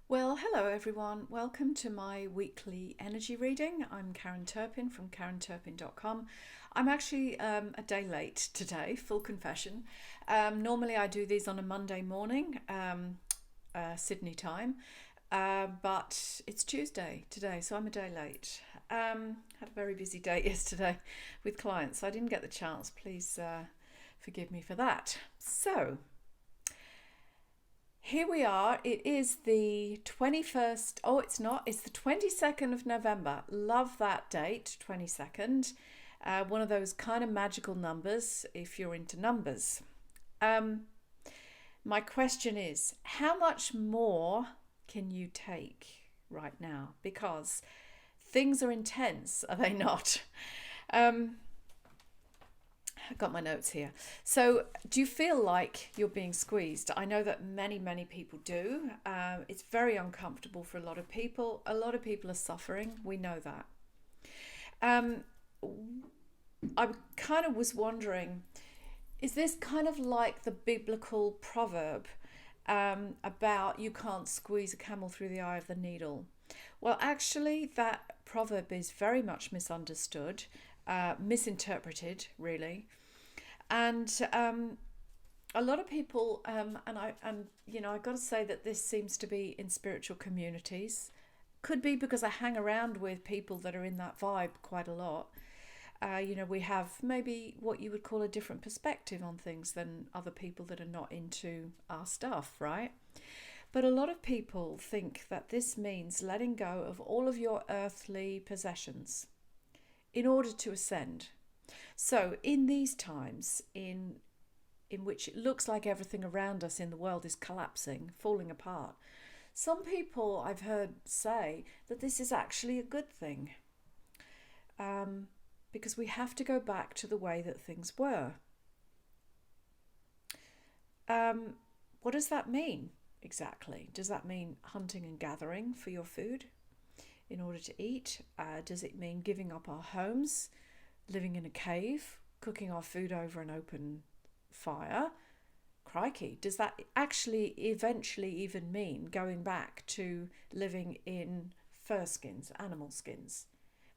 Well, hello everyone. Welcome to my weekly energy reading. I'm Karen Turpin from karenturpin.com. I'm actually a day late today, full confession. Normally I do these on a Monday morning, Sydney time, but it's Tuesday today, so I'm a day late. Had a very busy day yesterday with clients, so I didn't get the chance. Please forgive me for that. So, here we are. It is the 21st. Oh, it's not. It's the 22nd of November. Love that date, 22nd. One of those kind of magical numbers if you're into numbers. Um, my question is, how much more can you take right now? Because things are intense, are they not? Um, I've got my notes here. So, do you feel like you're being squeezed? I know that many people do. It's very uncomfortable for a lot of people. A lot of people are suffering. We know that. Um, I kind of was wondering, is this kind of like the biblical proverb about you can't squeeze a camel through the eye of the needle? Well, actually, that proverb is very much misunderstood, misinterpreted, really. And a lot of people, I've got to say that this seems to be in spiritual communities. Could be because I hang around with people that are in that vibe quite a lot. We have maybe what you would call a different perspective on things than other people that are not into our stuff, right? But a lot of people think that this means letting go of all of your earthly possessions in order to ascend. So, in these times, in which it looks like everything around us in the world is collapsing, falling apart, some people I've heard say that this is actually a good thing, because we have to go back to the way that things were. What does that mean exactly? Does that mean hunting and gathering for your food in order to eat? Does it mean giving up our homes, living in a cave, cooking our food over an open fire? Crikey, does that actually eventually even mean going back to living in fur skins, animal skins?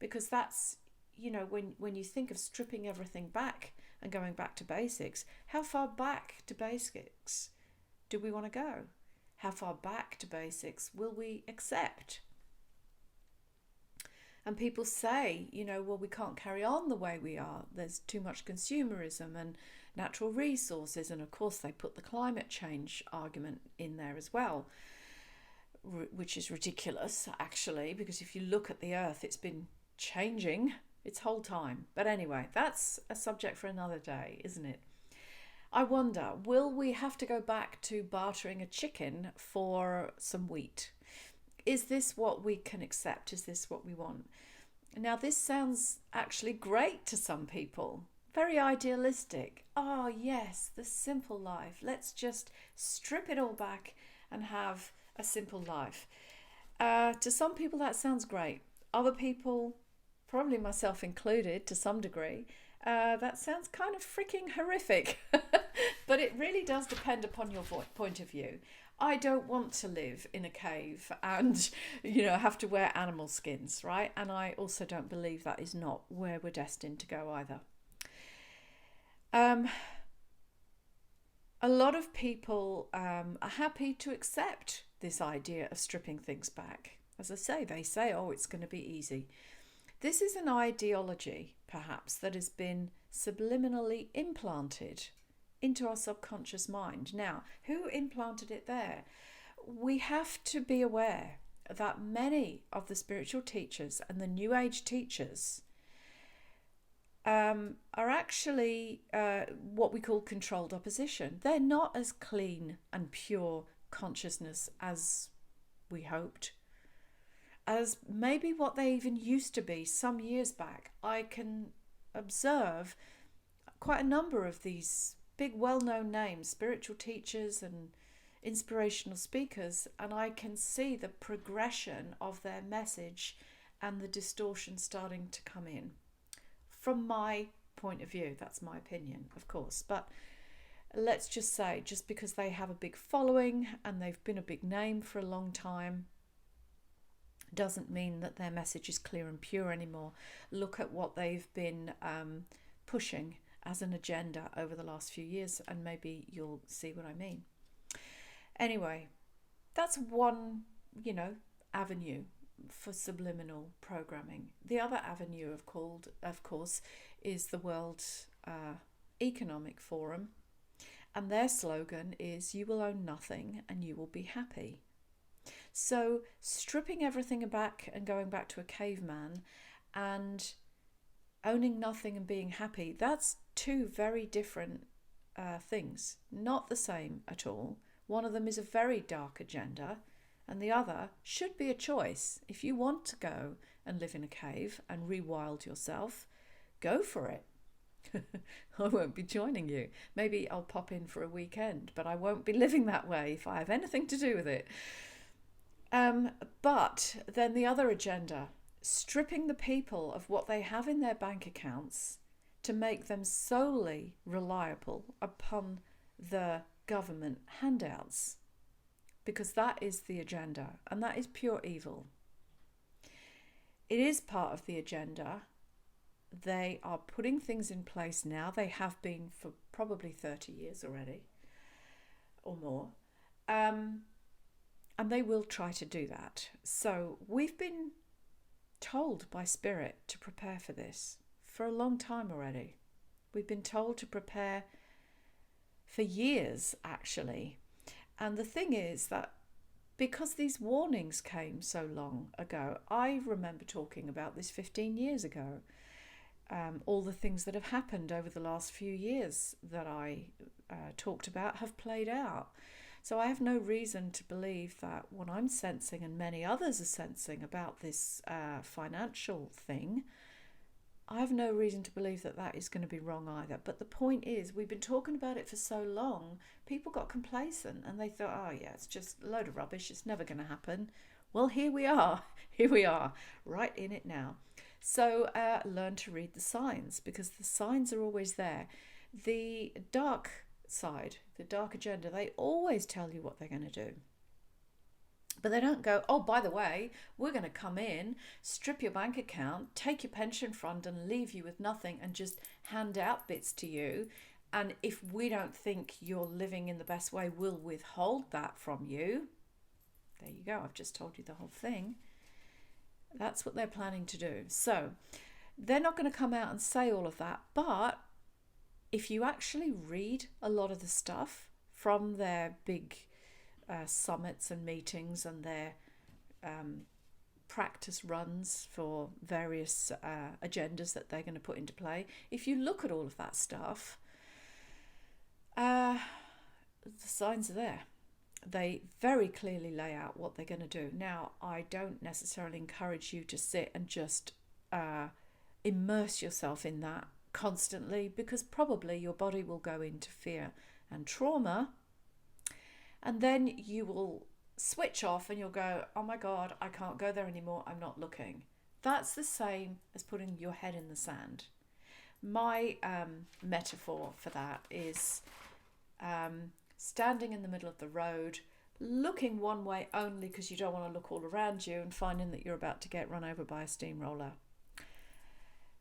Because that's, when you think of stripping everything back and going back to basics, how far back to basics do we want to go? How far back to basics will we accept? And people say, well, we can't carry on the way we are. There's too much consumerism and natural resources. And of course, they put the climate change argument in there as well, which is ridiculous, actually, because if you look at the earth, it's been changing its whole time. But anyway, that's a subject for another day, isn't it? I wonder, will we have to go back to bartering a chicken for some wheat? Is this what we can accept? Is this what we want? Now, this sounds actually great to some people. Very idealistic. Oh, yes, the simple life. Let's just strip it all back and have a simple life. To some people, that sounds great. Other people, probably myself included to some degree, that sounds kind of freaking horrific. But it really does depend upon your point of view. I don't want to live in a cave and, have to wear animal skins, right? And I also don't believe that is not where we're destined to go either. A lot of people are happy to accept this idea of stripping things back. As I say, they say, oh, it's going to be easy. This is an ideology, perhaps, that has been subliminally implanted into our subconscious mind. Now, who implanted it there? We have to be aware that many of the spiritual teachers and the New Age teachers are actually what we call controlled opposition. They're not as clean and pure consciousness as we hoped, as maybe what they even used to be some years back. I can observe quite a number of these big well-known names, spiritual teachers and inspirational speakers, and I can see the progression of their message and the distortion starting to come in. From my point of view, that's my opinion, of course, but let's just say, just because they have a big following and they've been a big name for a long time, doesn't mean that their message is clear and pure anymore. Look at what they've been pushing as an agenda over the last few years, and maybe you'll see what I mean. Anyway, that's one, avenue for subliminal programming. The other avenue, of course, is the World Economic Forum, and their slogan is "You will own nothing and you will be happy." So stripping everything back and going back to a caveman and owning nothing and being happy, that's two very different things, not the same at all. One of them is a very dark agenda, and the other should be a choice. If you want to go and live in a cave and rewild yourself, go for it. I won't be joining you. Maybe I'll pop in for a weekend, but I won't be living that way if I have anything to do with it. But then the other agenda, stripping the people of what they have in their bank accounts to make them solely reliable upon the government handouts, because that is the agenda, and that is pure evil. It is part of the agenda. They are putting things in place now. They have been for probably 30 years already or more. And they will try to do that. So we've been told by Spirit to prepare for this for a long time already. We've been told to prepare for years, actually. And the thing is that because these warnings came so long ago, I remember talking about this 15 years ago. All the things that have happened over the last few years that I talked about have played out. So I have no reason to believe that what I'm sensing and many others are sensing about this financial thing, I have no reason to believe that that is going to be wrong either. But the point is, we've been talking about it for so long, people got complacent and they thought, oh yeah, it's just a load of rubbish, it's never going to happen. Well, here we are, right in it now. So learn to read the signs, because the signs are always there. The dark side, the dark agenda, they always tell you what they're going to do. But they don't go, oh, by the way, we're going to come in, strip your bank account, take your pension fund and leave you with nothing and just hand out bits to you. And if we don't think you're living in the best way, we'll withhold that from you. There you go. I've just told you the whole thing. That's what they're planning to do. So they're not going to come out and say all of that. But if you actually read a lot of the stuff from their big summits and meetings and their practice runs for various agendas that they're going to put into play, if you look at all of that stuff, the signs are there. They very clearly lay out what they're going to do. Now, I don't necessarily encourage you to sit and just immerse yourself in that constantly, because probably your body will go into fear and trauma, and then you will switch off and you'll go, oh my God, I can't go there anymore, I'm not looking. That's the same as putting your head in the sand. My metaphor for that is standing in the middle of the road, looking one way only because you don't want to look all around you, and finding that you're about to get run over by a steamroller.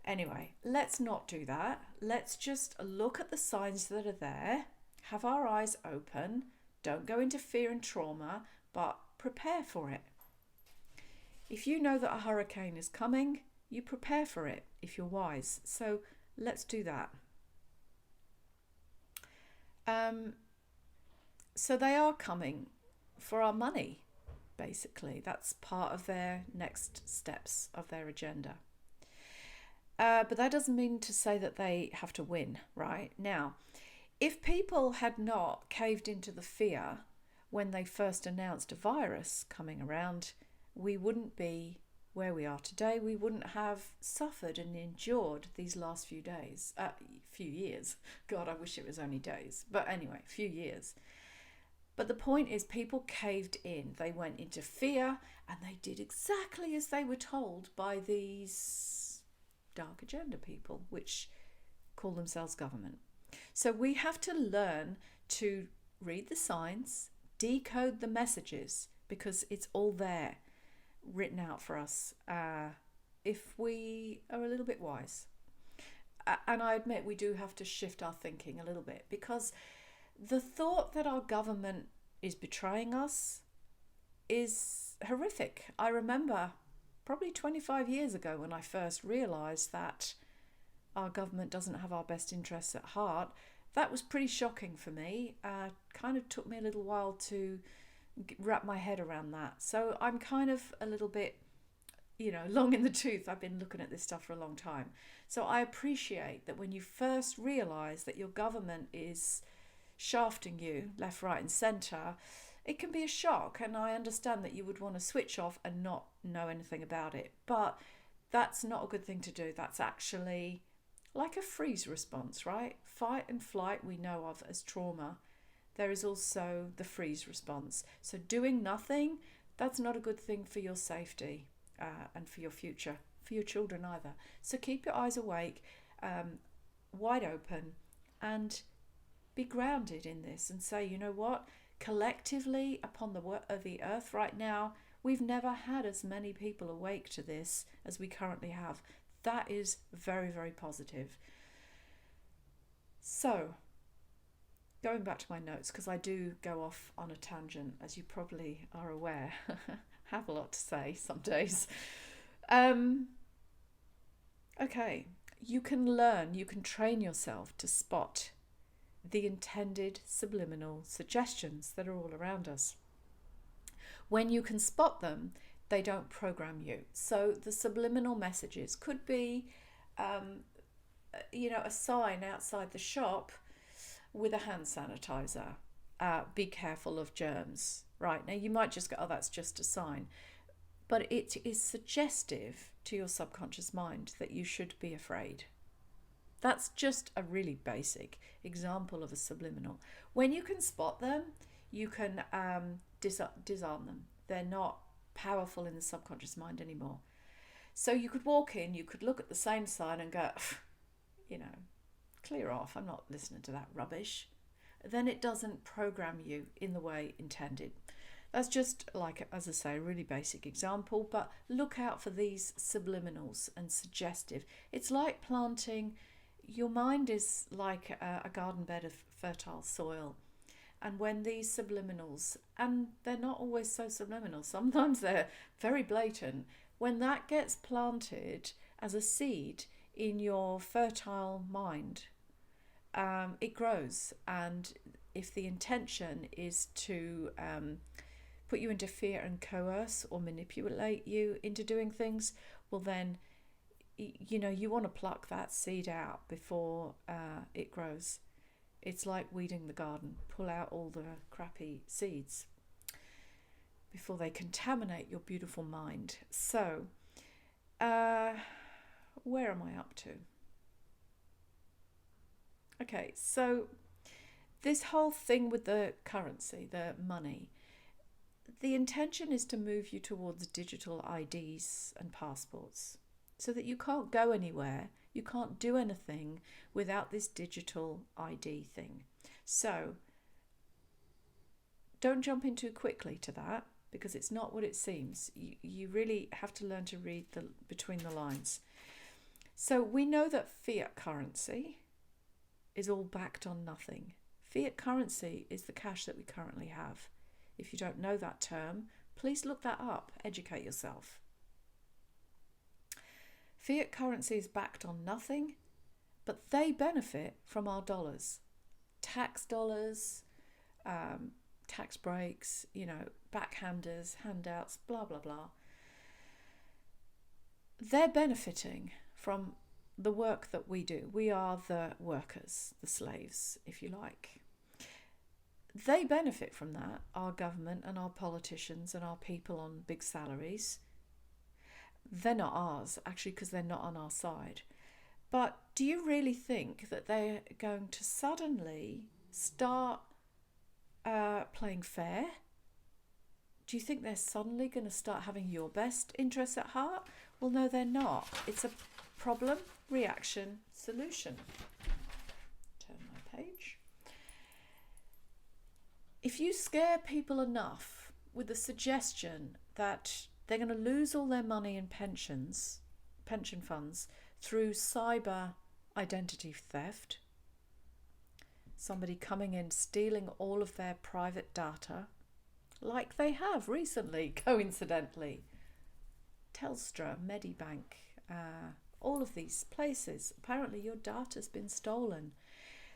Anyway, let's not do that. Let's just look at the signs that are there, have our eyes open, don't go into fear and trauma, but prepare for it. If you know that a hurricane is coming, you prepare for it if you're wise. So let's do that. So they are coming for our money, basically. That's part of their next steps of their agenda. But that doesn't mean to say that they have to win, right? Now, if people had not caved into the fear when they first announced a virus coming around, we wouldn't be where we are today. We wouldn't have suffered and endured these last few years. God, I wish it was only days. But anyway, few years. But the point is, people caved in. They went into fear and they did exactly as they were told by these dark agenda people, which call themselves government. So we have to learn to read the signs, decode the messages, because it's all there written out for us if we are a little bit wise. And I admit we do have to shift our thinking a little bit, because the thought that our government is betraying us is horrific. I remember probably 25 years ago when I first realised that our government doesn't have our best interests at heart. That was pretty shocking for me. Kind of took me a little while to wrap my head around that. So I'm kind of a little bit, long in the tooth. I've been looking at this stuff for a long time. So I appreciate that when you first realise that your government is shafting you left, right and centre, it can be a shock. And I understand that you would want to switch off and not know anything about it. But that's not a good thing to do. That's actually like a freeze response, right? Fight and flight we know of as trauma. There is also the freeze response. So doing nothing, that's not a good thing for your safety and for your future, for your children either. So keep your eyes awake, wide open, and be grounded in this and say, you know what? Collectively upon the earth right now, we've never had as many people awake to this as we currently have. That is very, very positive. So, going back to my notes, because I do go off on a tangent, as you probably are aware. Have a lot to say some days. Okay, you can train yourself to spot the intended subliminal suggestions that are all around us. When you can spot them, they don't program you. So the subliminal messages could be, a sign outside the shop with a hand sanitizer. Be careful of germs. Right, now you might just go, oh, that's just a sign. But it is suggestive to your subconscious mind that you should be afraid. That's just a really basic example of a subliminal. When you can spot them, you can disarm them. They're not powerful in the subconscious mind anymore. So you could walk in, you could look at the same sign and go, clear off, I'm not listening to that rubbish. Then it doesn't program you in the way intended. That's just like, as I say, a really basic example, but look out for these subliminals and suggestive. It's like planting, your mind is like a garden bed of fertile soil. And when these subliminals, and they're not always so subliminal, sometimes they're very blatant, when that gets planted as a seed in your fertile mind, it grows. And if the intention is to put you into fear and coerce or manipulate you into doing things, well then, you want to pluck that seed out before it grows. It's like weeding the garden. Pull out all the crappy seeds before they contaminate your beautiful mind. So, where am I up to? Okay, so this whole thing with the currency, the money, the intention is to move you towards digital IDs and passports so that you can't go anywhere. You can't do anything without this digital ID thing. So don't jump in too quickly to that, because it's not what it seems. You really have to learn to read between the lines. So we know that fiat currency is all backed on nothing. Fiat currency is the cash that we currently have. If you don't know that term, please look that up, educate yourself. Fiat currency is backed on nothing, but they benefit from our dollars. Tax dollars, tax breaks, backhanders, handouts, blah, blah, blah. They're benefiting from the work that we do. We are the workers, the slaves, if you like. They benefit from that, our government and our politicians and our people on big salaries. They're not ours, actually, because they're not on our side. But do you really think that they're going to suddenly start playing fair? Do you think they're suddenly going to start having your best interests at heart? Well, no, they're not. It's a problem, reaction, solution. Turn my page. if you scare people enough with the suggestion that they're going to lose all their money in pension funds through cyber identity theft, somebody coming in stealing all of their private data, like they have recently, coincidentally, Telstra, Medibank, all of these places, apparently your data's been stolen.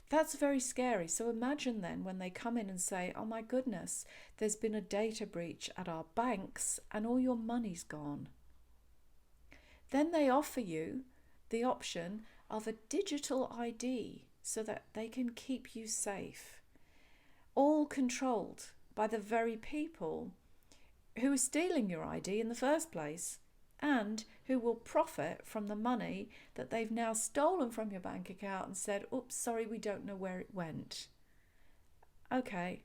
That's very scary. So imagine then when they come in and say, oh my goodness, there's been a data breach at our banks and all your money's gone. Then they offer you the option of a digital ID so that they can keep you safe. All controlled by the very people who are stealing your ID in the first place and who will profit from the money that they've now stolen from your bank account and said, oops, sorry, we don't know where it went. Okay,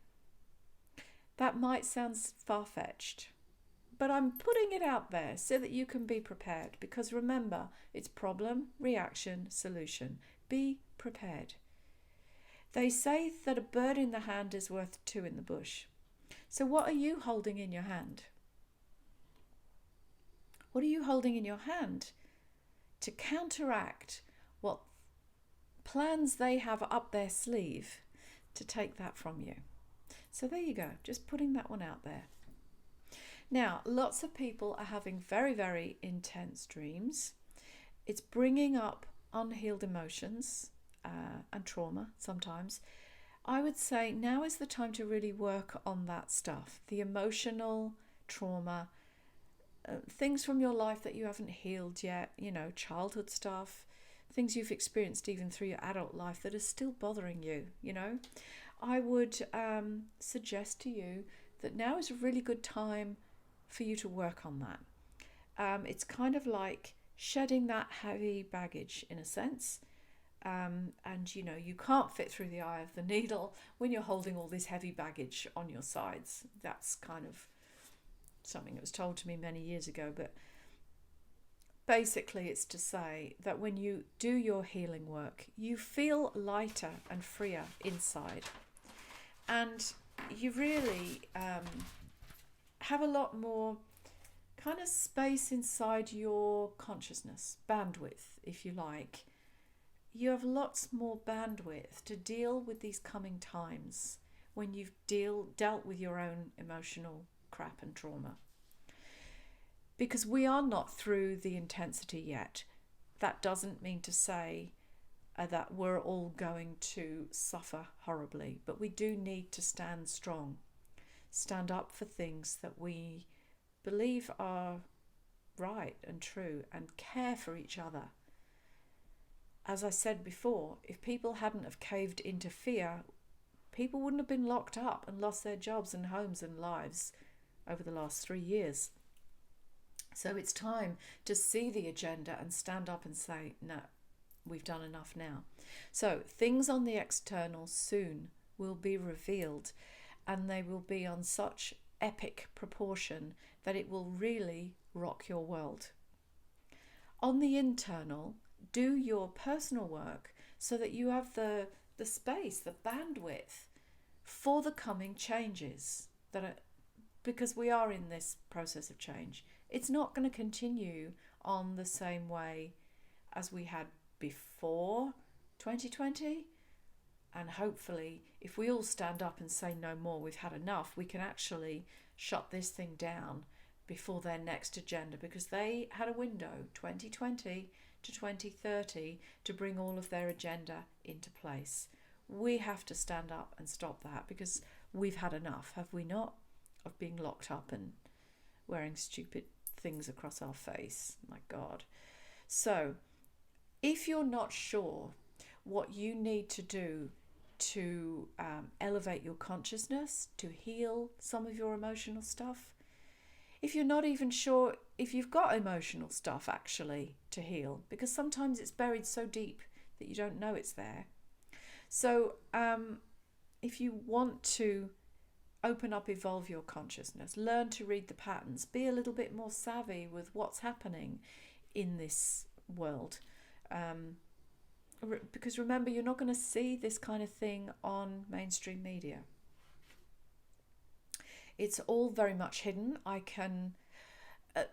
that might sound far-fetched, but I'm putting it out there so that you can be prepared, because remember, it's problem, reaction, solution. Be prepared. They say that a bird in the hand is worth two in the bush. So what are you holding in your hand? What are you holding in your hand to counteract what plans they have up their sleeve to take that from you? So there you go, just putting that one out there. Now, lots of people are having very, very intense dreams. It's bringing up unhealed emotions and trauma sometimes. I would say now is the time to really work on that stuff, the emotional trauma, things from your life that you haven't healed yet, childhood stuff, things you've experienced even through your adult life that are still bothering you, I would suggest to you that now is a really good time for you to work on that. It's kind of like shedding that heavy baggage in a sense. And you can't fit through the eye of the needle when you're holding all this heavy baggage on your sides. That's kind of something that was told to me many years ago, but basically it's to say that when you do your healing work, you feel lighter and freer inside, and you really have a lot more kind of space inside your consciousness, bandwidth, if you like. You have lots more bandwidth to deal with these coming times when you've dealt with your own emotional crap and trauma. Because we are not through the intensity yet. That doesn't mean to say that we're all going to suffer horribly, but we do need to stand strong, stand up for things that we believe are right and true, and care for each other. As I said before, if people hadn't have caved into fear, people wouldn't have been locked up and lost their jobs and homes and lives over the last 3 years. So it's time to see the agenda and stand up and say, no, we've done enough now. So things on the external soon will be revealed, and they will be on such epic proportion that it will really rock your world. On the internal, do your personal work so that you have the space, the bandwidth for the coming changes because we are in this process of change. It's not going to continue on the same way as we had before 2020. And hopefully, if we all stand up and say no more, we've had enough, we can actually shut this thing down before their next agenda, because they had a window, 2020 to 2030, to bring all of their agenda into place. We have to stand up and stop that, because we've had enough, have we not, of being locked up and wearing stupid things across our face. My God. So if you're not sure what you need to do to elevate your consciousness, to heal some of your emotional stuff, if you're not even sure if you've got emotional stuff actually to heal, because sometimes it's buried so deep that you don't know it's there. So if you want to open up, evolve your consciousness, learn to read the patterns, be a little bit more savvy with what's happening in this world. Because remember, you're not going to see this kind of thing on mainstream media. It's all very much hidden. I can,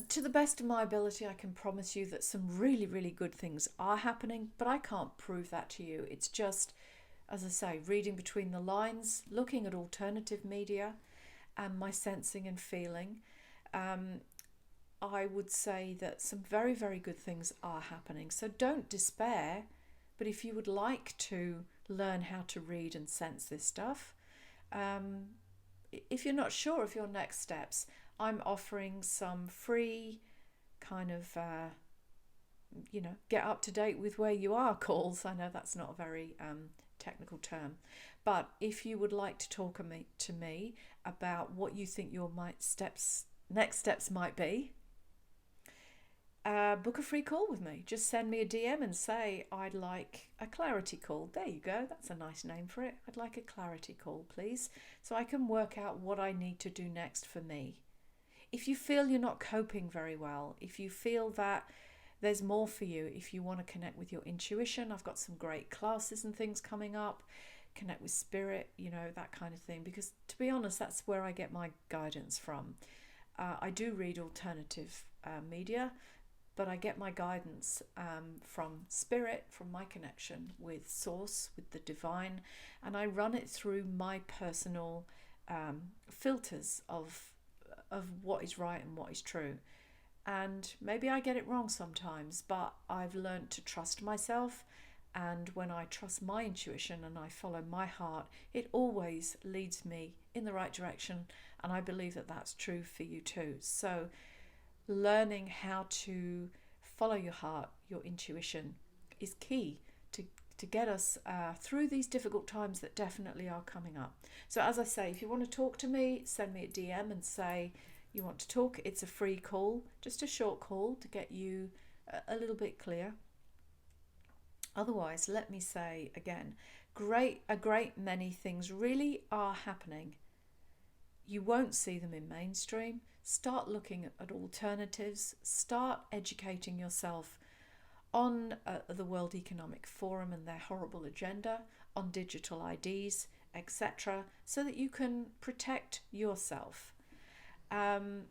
to the best of my ability, I can promise you that some really, really good things are happening, but I can't prove that to you. It's just, as I say, reading between the lines, looking at alternative media, and my sensing and feeling. Um, I would say that some very, very good things are happening. So don't despair. But if you would like to learn how to read and sense this stuff, um, if you're not sure of your next steps, I'm offering some free kind of, get up to date with where you are calls. I know that's not a very technical term. But if you would like to talk to me about what you think your next steps might be, book a free call with me. Just send me a DM and say, I'd like a clarity call. There you go. That's a nice name for it. I'd like a clarity call, please, so I can work out what I need to do next for me. If you feel you're not coping very well, if you feel that there's more for you, if you want to connect with your intuition, I've got some great classes and things coming up. Connect with spirit, that kind of thing. Because to be honest, that's where I get my guidance from. I do read alternative media, but I get my guidance from spirit, from my connection with source, with the divine, and I run it through my personal filters of what is right and what is true. And maybe I get it wrong sometimes, but I've learned to trust myself. And when I trust my intuition and I follow my heart, it always leads me in the right direction. And I believe that that's true for you too. So learning how to follow your heart, your intuition, is key to get us through these difficult times that definitely are coming up. So as I say, if you want to talk to me, send me a DM and say you want to talk. It's a free call, just a short call to get you a little bit clear. Otherwise, let me say again, a great many things really are happening. You won't see them in mainstream. Start looking at alternatives. Start educating yourself on the World Economic Forum and their horrible agenda, on digital IDs, etc., so that you can protect yourself. And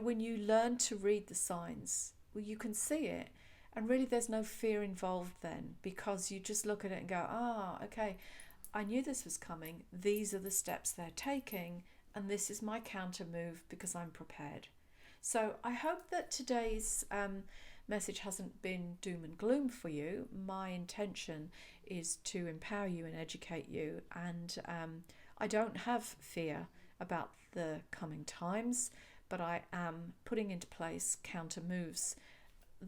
when you learn to read the signs, well, you can see it. And really, there's no fear involved then, because you just look at it and go, okay, I knew this was coming. These are the steps they're taking, and this is my counter move because I'm prepared. So I hope that today's message hasn't been doom and gloom for you. My intention is to empower you and educate you, and I don't have fear about the coming times, but I am putting into place counter moves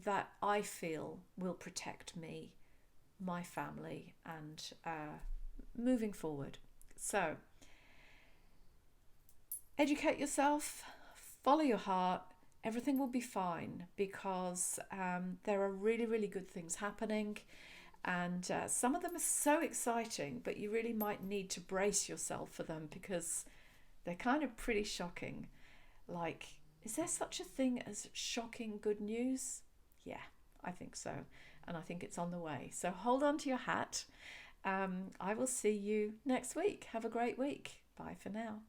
that I feel will protect me, my family, and moving forward. So educate yourself, follow your heart, everything will be fine, because there are really, really good things happening, and some of them are so exciting, but you really might need to brace yourself for them because they're kind of pretty shocking. Like, is there such a thing as shocking good news? Yeah, I think so. And I think it's on the way. So hold on to your hat. I will see you next week. Have a great week. Bye for now.